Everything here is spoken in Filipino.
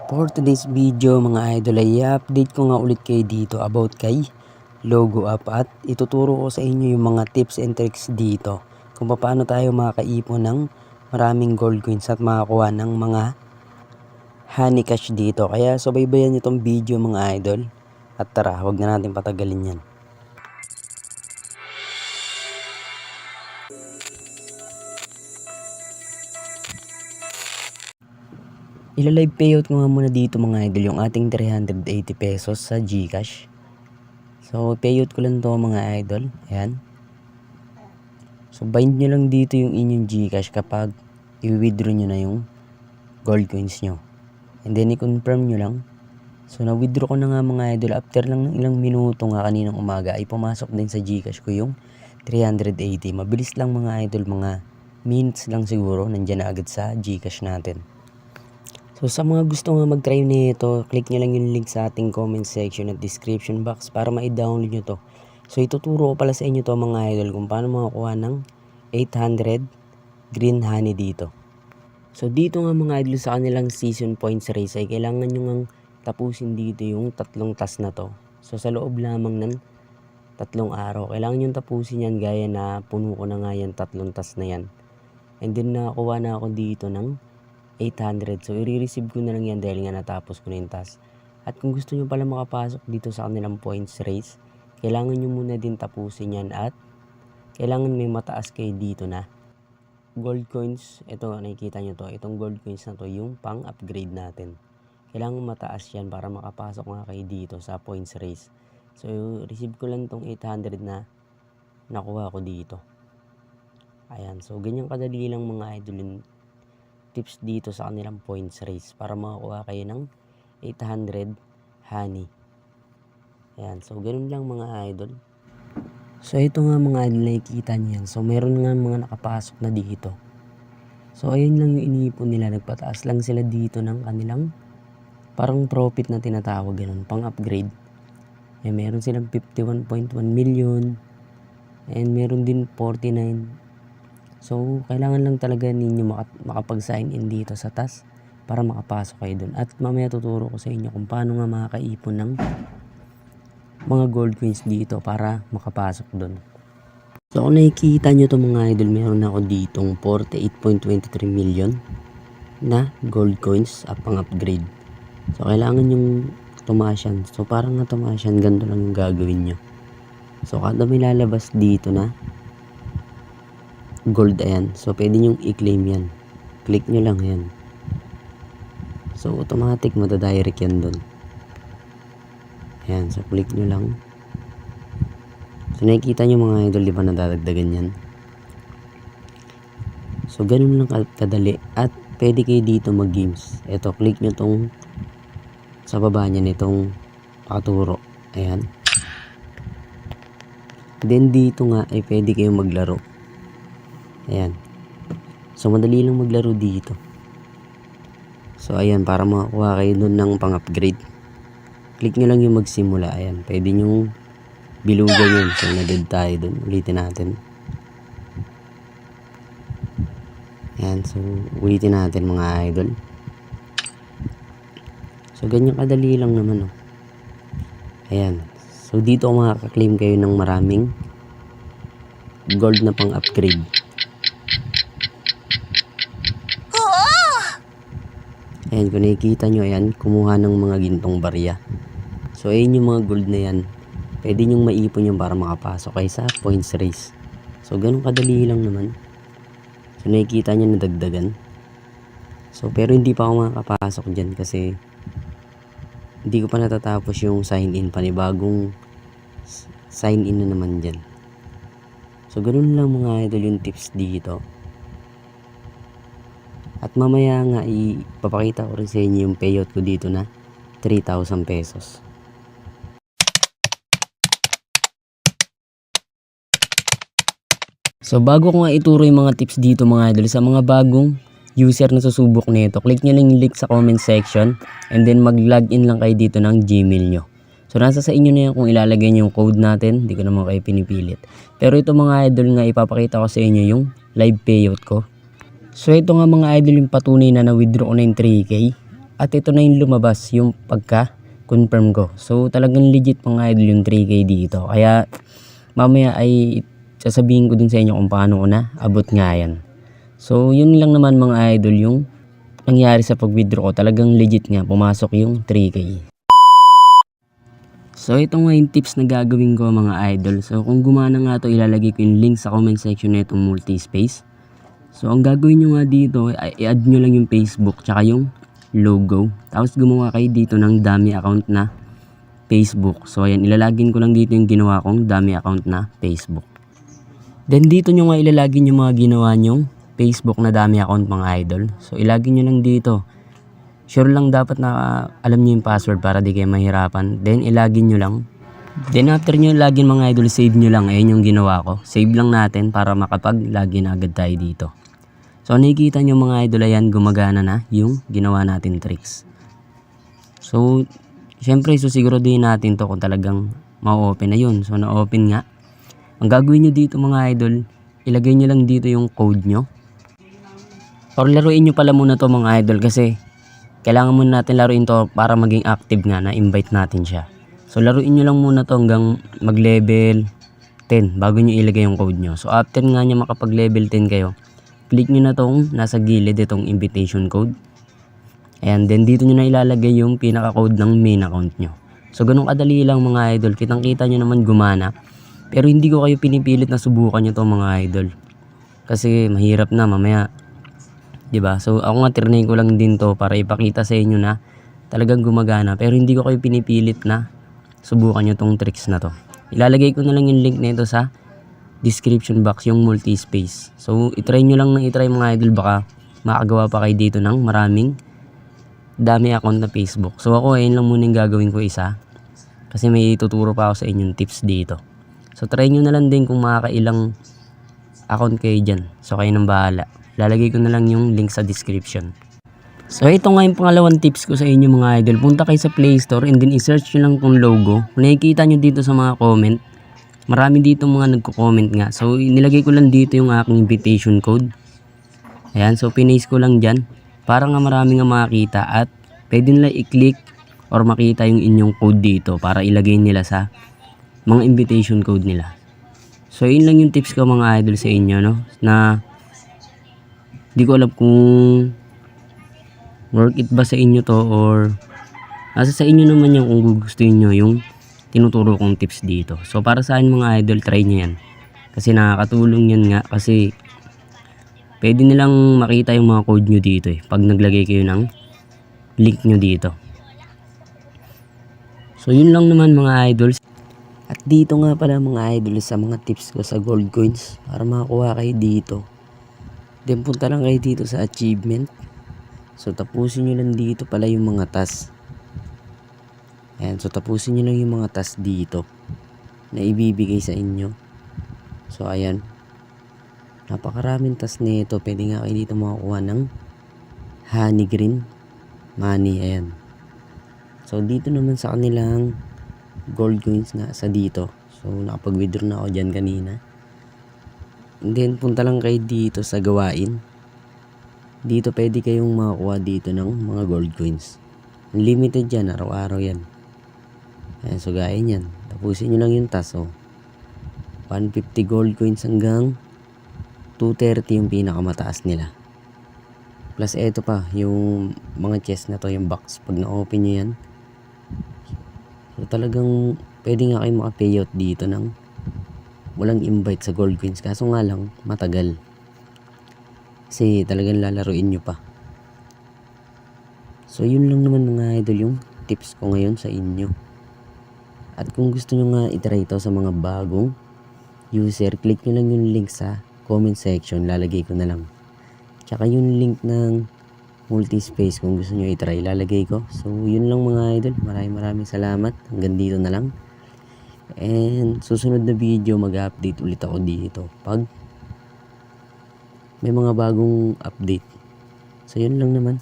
For today's video mga idol ay i-update ko nga ulit kayo dito about kay Logo Up at ituturo ko sa inyo yung mga tips and tricks dito kung paano tayo makakaipon ng maraming gold coins at makakuha ng mga honey cash dito. Kaya subaybayan nyo itong video mga idol at tara, huwag na natin patagalin yan. Ila-live payout ko nga muna dito mga idol yung ating 380 pesos sa GCash. So payout ko lang to mga idol. Ayan. So bind nyo lang dito yung inyong GCash kapag i-withdraw nyo na yung gold coins nyo. And then i-confirm nyo lang. So na-withdraw ko na nga mga idol. After lang ng ilang minuto nga kaninang umaga ay pumasok din sa GCash ko yung 380. Mabilis lang mga idol, mga minutes lang siguro nandyan na agad sa GCash natin. So sa mga gusto nga mag-try nito, click nyo lang yung link sa ating comment section at description box para ma-download nyo to. So ituturo ko pala sa inyo to mga idol kung paano makakuha ng 800 green honey dito. So dito nga mga idol sa kanilang season points race ay kailangan nyo nga tapusin dito yung 3 task na to. So sa loob lamang ng 3 araw, kailangan nyo tapusin yan gaya na puno ko na nga yan 3 task na yan. And then nakakuha na ako dito ng 800. So i-receive ko na lang yan dahil nga natapos ko na yung task. At kung gusto nyo pala makapasok dito sa kanilang points race, kailangan nyo muna din tapusin yan at kailangan may mataas kayo dito na gold coins. Ito nakikita nyo to, itong gold coins na to yung pang upgrade natin. Kailangan mataas yan para makapasok nga kayo dito sa points race. So receive ko lang tong 800 na nakuha ko dito. Ayan, so ganyan kadali lang mga idol yung tips dito sa kanilang points race para makakuha kayo ng 800 honey. Ayan, so ganun lang mga idol. So ito nga mga idol, nakikita niyo yan. So meron nga mga nakapasok na dito. So ayun lang yung iniipon nila, nagpataas lang sila dito ng kanilang parang profit na tinatawag, ganun, pang upgrade. Eh, meron silang 51.1 million and meron din 49. So, kailangan lang talaga ninyo makapag-sign in dito sa task para makapasok kayo dun. At mamaya tuturo ko sa inyo kung paano nga makakaipon ng mga gold coins dito para makapasok dun. So, kung nakikita nyo to mga idol, meron ako ditong 48.23 million na gold coins at pang-upgrade. So, kailangan yung tumaas yan. So, parang nga tumaas yan, ganito lang yung gagawin nyo. So, kada may lalabas dito na gold, ayan. So, pwede nyong i-claim yan. Click nyo lang yan. So, automatic matadirect yan dun. Ayan. So, click nyo lang. So, nakikita nyo mga idol, di ba nadadagdagan yan? So, ganun lang kadali. At, pwede kayo dito mag-games. Ito, click nyo tong sa baba nyan, itong pakaturo. Ayan. Then, dito nga, ay pwede kayo maglaro. Ayan. So, madali lang maglaro dito. So, ayan, para makakuha kayo dun ng pang-upgrade. Click nyo lang yung magsimula. Ayan, pwede nyo bilugan yun. So, na-dead tayo dun. Ulitin natin. Ayan, so, ulitin natin mga idol. So, ganyan kadali lang naman, oh. Ayan. So, dito makaka-claim kayo ng maraming gold na pang-upgrade. Ayan, kung nakikita nyo, ayan, kumuha ng mga gintong barya. So, ayan yung mga gold na yan. Pwede nyong maipon yung para makapasok kayo sa points race. So, ganun kadali lang naman. So, nakikita nyo nadagdagan. So, pero hindi pa ako makakapasok dyan kasi hindi ko pa natatapos yung sign in. Panibagong sign in na naman dyan. So, ganun lang mga idol yung tips dito. At mamaya nga ipapakita ko rin sa inyo yung payout ko dito na 3,000 pesos. So bago ko nga ituro yung mga tips dito mga idol, sa mga bagong user na susubok nito, click nyo lang yung link sa comment section and then mag-login lang kayo dito ng Gmail nyo. So nasa sa inyo na yan kung ilalagay nyo yung code natin, hindi ko naman kayo pinipilit. Pero ito mga idol nga ipapakita ko sa inyo yung live payout ko. So ito nga mga idol yung patunay na na-withdraw ko na yung 3K. At ito na yung lumabas, yung pagka-confirm ko. So talagang legit mga idol yung 3K dito. Kaya mamaya ay sasabihin ko din sa inyo kung paano ko na abot nga yan. So yun lang naman mga idol yung nangyari sa pag-withdraw ko. Talagang legit nga, pumasok yung 3K. So ito nga yung tips na gagawin ko mga idol. So kung gumana nga to, ilalagay ko yung link sa comment section na itong multi-space. So ang gagawin nyo nga dito, i-add nyo lang yung Facebook tsaka yung logo. Tapos gumawa kayo dito ng dummy account na Facebook. So ayan, ilalagin ko lang dito yung ginawa kong dummy account na Facebook. Then dito nyo nga ilalagin yung mga ginawa nyong Facebook na dummy account mga idol. So ilagin nyo lang dito. Sure lang dapat na alam nyo yung password para di kayo mahirapan. Then ilagin nyo lang. Then after nyo login mga idol, save nyo lang. Ayun yung ginawa ko. Save lang natin para makapag-login agad tayo dito. So nakikita nyo mga idol, ayan, gumagana na yung ginawa natin tricks. So syempre susiguraduhin natin to kung talagang ma-open na yun. So na-open nga. Ang gagawin nyo dito mga idol, ilagay nyo lang dito yung code nyo. Or laruin nyo pala muna to mga idol kasi kailangan muna natin laruin to para maging active nga, na-invite natin siya. So laruin nyo lang muna to hanggang mag-level 10 bago nyo ilagay yung code nyo. So after nga nyo makapag-level 10 kayo, click nyo na tong nasa gilid itong invitation code. Ayan, then dito nyo na ilalagay yung pinaka-code ng main account nyo. So ganun kadali lang mga idol, kitang-kita nyo naman gumana. Pero hindi ko kayo pinipilit na subukan nyo to mga idol. Kasi mahirap na mamaya. Diba? So ako nga trinay ko lang din to para ipakita sa inyo na talagang gumagana. Pero hindi ko kayo pinipilit na subukan nyo tong tricks na to. Ilalagay ko na lang yung link nito sa description box, yung multi-space. So itry nyo lang ng itry mga idol, baka makagawa pa kayo dito ng maraming dami account na Facebook. So ako ayun lang muna yung gagawin ko isa. Kasi may tuturo pa ako sa inyong tips dito. So try nyo na lang din kung makakailang account kayo dyan. So kayo nang bahala. Lalagay ko na lang yung link sa description. So ito nga yung pangalawang tips ko sa inyo mga idol. Punta kayo sa Play Store and then i-search nyo lang tong logo. Kung nakikita nyo dito sa mga comment, marami dito mga nagko-comment nga. So nilagay ko lang dito yung aking invitation code. Ayan, so pinaste ko lang dyan. Para nga marami nga makakita at pwede nila i-click or makita yung inyong code dito para ilagay nila sa mga invitation code nila. So yun lang yung tips ko mga idol sa inyo, no? Na di ko alam kung work it ba sa inyo to or nasa sa inyo naman yan kung gugustuhin nyo yung tinuturo kong tips dito. So para sa akin mga idol, try nyo yan. Kasi nakakatulong yan nga kasi pwede nilang makita yung mga code nyo dito pag naglagay kayo ng link nyo dito. So yun lang naman mga idols. At dito nga pala mga idol sa mga tips ko sa gold coins para makakuha kayo dito. Then punta lang kayo dito sa achievement. So tapusin nyo lang dito pala yung mga task. Ayan, so tapusin nyo lang yung mga task dito na ibibigay sa inyo. So ayan, napakaraming task nito. Pwede nga kayo dito makakuha ng honey green money. Ayan. So dito naman sa kanilang gold coins nga sa dito. So nakapag-withdraw na ako dyan kanina. And then punta lang kayo dito sa gawain. Dito pwede kayong makakuha dito ng mga gold coins. Unlimited yan, araw-araw yan. Ayan, so gaya yan. Tapusin nyo lang yung task. Oh. 150 gold coins hanggang 230 yung pinakamataas nila. Plus eto pa, yung mga chest na to, yung box. Pag na-open nyo yan, so talagang pwede nga kayo maka-payout dito ng walang invite sa gold coins. Kaso nga lang, matagal. Kasi talagang lalaruin nyo pa. So yun lang naman mga idol yung tips ko ngayon sa inyo. At kung gusto nyo nga itry ito sa mga bagong user, click nyo lang yung link sa comment section. Lalagay ko na lang. Tsaka yung link ng multi-space kung gusto nyo itry, lalagay ko. So yun lang mga idol. Maraming salamat. Hanggang dito na lang. And susunod na video mag-update ulit ako dito pag may mga bagong update. So yun lang naman.